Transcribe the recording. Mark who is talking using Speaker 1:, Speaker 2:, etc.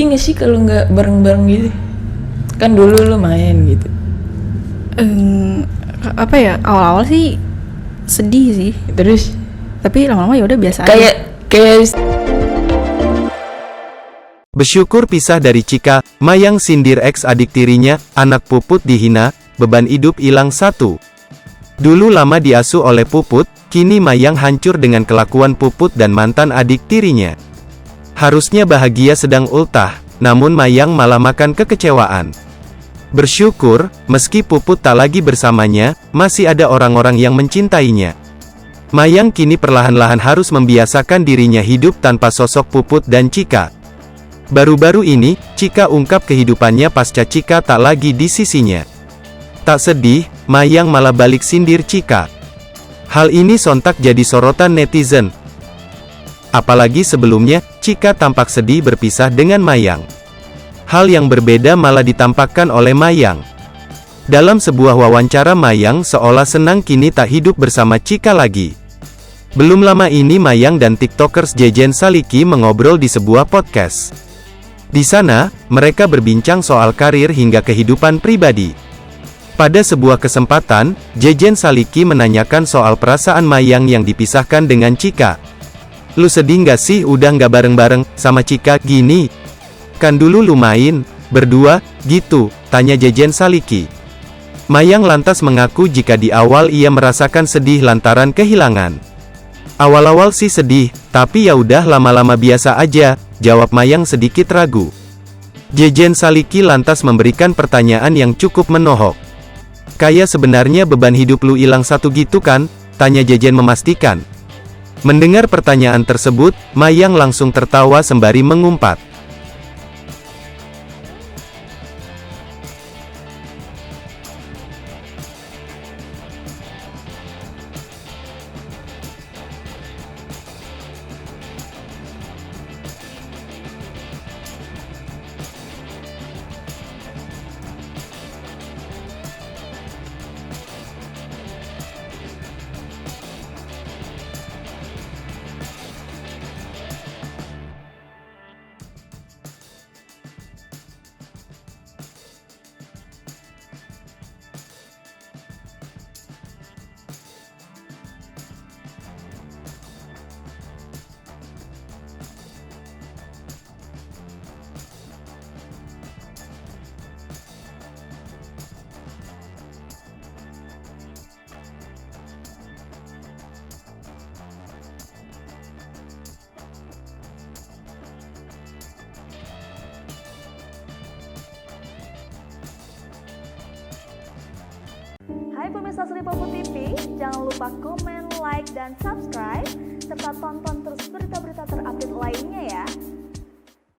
Speaker 1: sedih gak sih kalau nggak bareng-bareng gitu? Kan dulu lo main gitu.
Speaker 2: Apa ya, awal-awal sih sedih sih,
Speaker 1: Terus
Speaker 2: tapi lama-lama ya udah biasa aja.
Speaker 1: kayak
Speaker 3: Bersyukur pisah dari Cika, Mayang sindir ex adik tirinya, anak Puput dihina, beban hidup hilang satu. Dulu lama diasuh oleh Puput, kini Mayang hancur dengan kelakuan Puput dan mantan adik tirinya. Harusnya bahagia sedang ultah, namun Mayang malah makan kekecewaan. Bersyukur, meski Puput tak lagi bersamanya, masih ada orang-orang yang mencintainya. Mayang kini perlahan-lahan harus membiasakan dirinya hidup tanpa sosok Puput dan Cika. Baru-baru ini, Cika ungkap kehidupannya pasca Cika tak lagi di sisinya. Tak sedih, Mayang malah balik sindir Cika. Hal ini sontak jadi sorotan netizen. Apalagi sebelumnya, Cika tampak sedih berpisah dengan Mayang. Hal yang berbeda malah ditampakkan oleh Mayang. Dalam sebuah wawancara Mayang seolah senang kini tak hidup bersama Cika lagi. Belum lama ini Mayang dan tiktokers Jejen Saliki mengobrol di sebuah podcast. Di sana, mereka berbincang soal karir hingga kehidupan pribadi. Pada sebuah kesempatan, Jejen Saliki menanyakan soal perasaan Mayang yang dipisahkan dengan Cika. "Lu sedih nggak sih udah nggak bareng-bareng sama Cika gini? Kan dulu lu main berdua, gitu," tanya Jejen Saliki. Mayang lantas mengaku jika di awal ia merasakan sedih lantaran kehilangan. "Awal-awal sih sedih, tapi ya udah lama-lama biasa aja," jawab Mayang sedikit ragu. Jejen Saliki lantas memberikan pertanyaan yang cukup menohok. "Kayak sebenarnya beban hidup lu hilang satu gitu kan?" tanya Jejen memastikan. Mendengar pertanyaan tersebut, Mayang langsung tertawa sembari mengumpat.
Speaker 4: Hai pemirsa Sri Popo TV, jangan lupa komen, like, dan subscribe, serta tonton terus berita-berita terupdate lainnya